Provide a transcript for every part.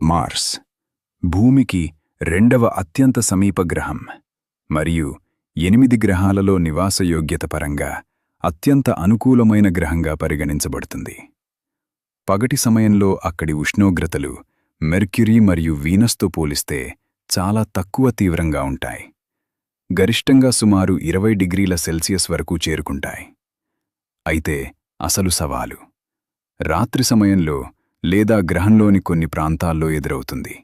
Mars భూమికి రెండవ అత్యంత సమీప గ్రహం మరియు 8 గ్రహాలలో నివాసయోగ్యత పరంగా అత్యంత అనుకూలమైన గ్రహంగా పరిగణించబడుతుంది. పగటి సమయంలో అక్కడి ఉష్ణోగ్రతలు మెర్క్యూరీ మరియు వీనస్తో పోలిస్తే చాలా తక్కువ తీవ్రంగా ఉంటాయి. గరిష్టంగా సుమారు 20 డిగ్రీల సెల్సియస్ వరకు చేరుకుంటాయి. అయితే అసలు సవాలు రాత్రి సమయంలో లేదా గ్రహంలోని కొన్ని ప్రాంతాల్లో ఎదురవుతుంది.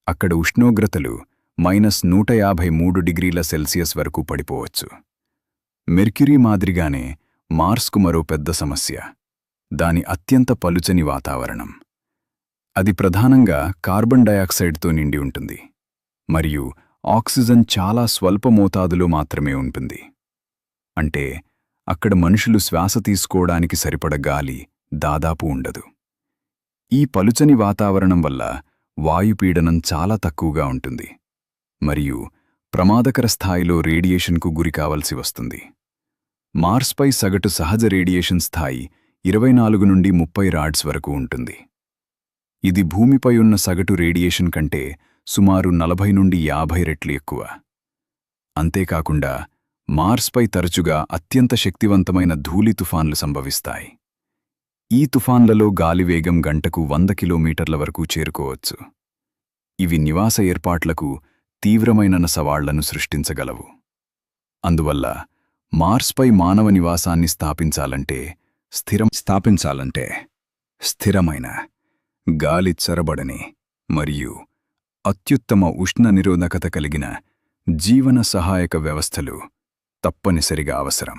అక్కడ ఉష్ణోగ్రతలు -153 డిగ్రీల సెల్సియస్ వరకు పడిపోవచ్చు. మెర్క్యూరీ మాదిరిగానే మార్స్కు మరో పెద్ద సమస్య దాని అత్యంత పలుచని వాతావరణం. అది ప్రధానంగా కార్బన్ డయాక్సైడ్తో నిండి ఉంటుంది మరియు ఆక్సిజన్ చాలా స్వల్ప మోతాదులో మాత్రమే ఉంటుంది. అంటే అక్కడ మనుషులు శ్వాస తీసుకోవడానికి సరిపడ గాలి దాదాపు ఉండదు. ఈ పలుచని వాతావరణం వల్ల వాయుపీడనం చాలా తక్కువగా ఉంటుంది మరియు ప్రమాదకర స్థాయిలో రేడియేషన్కు గురికావలసి వస్తుంది. మార్స్పై సగటు సహజ రేడియేషన్ స్థాయి 24 నుండి 30 రాడ్స్ వరకు ఉంటుంది. ఇది భూమిపై ఉన్న సగటు రేడియేషన్ కంటే సుమారు 40 నుండి 50 రెట్లు ఎక్కువ. అంతేకాకుండా మార్స్పై తరచుగా అత్యంత శక్తివంతమైన ధూళి తుఫాన్లు సంభవిస్తాయి. ఈ తుఫాన్లలో గాలివేగం గంటకు 100 కిలోమీటర్ల వరకు చేరుకోవచ్చు. ఇవి నివాస ఏర్పాట్లకు తీవ్రమైన సవాళ్లను సృష్టించగలవు. అందువల్ల మార్స్పై మానవ నివాసాన్ని స్థాపించాలంటే స్థిరమైన గాలి చొరబడని మరియు అత్యుత్తమ ఉష్ణ నిరోధకత కలిగిన జీవన సహాయక వ్యవస్థలు తప్పనిసరిగా అవసరం.